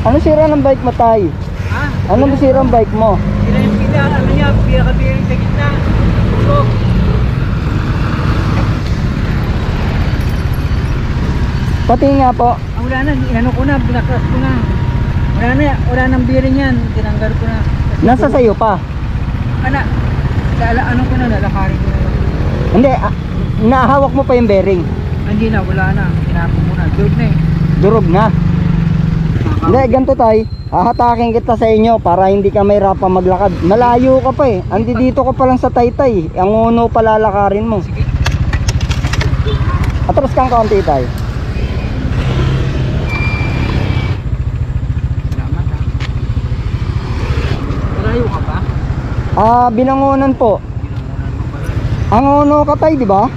Ano sira ng bike mo, tay? Ha? Ano sira ang bike mo? Sila yung pila, ano niya, pinaka-bearing sa gitna. Puso. Pati nga po. Ah, wala na, inano ko na, binaklas ko na. Wala nang bearing yan, tinanggal ko na. Nasa sayo pa. Ano ko na, lalakarin ko na. Hindi, nahawak mo pa yung bearing. Hindi na, wala na. Tinapon mo na, durog na eh. Durog na. Hindi, ganito tay. Hahatakin kita sa inyo para hindi ka mahirapan maglakad. Malayo ka pa eh. Andi dito ka pa lang sa Taytay. Ang uno palalakarin mo. Sige. Atras kang kaunti tay. Salamat ha. Malayo ka pa? Binangonan po. Ang uno ka tay, di ba?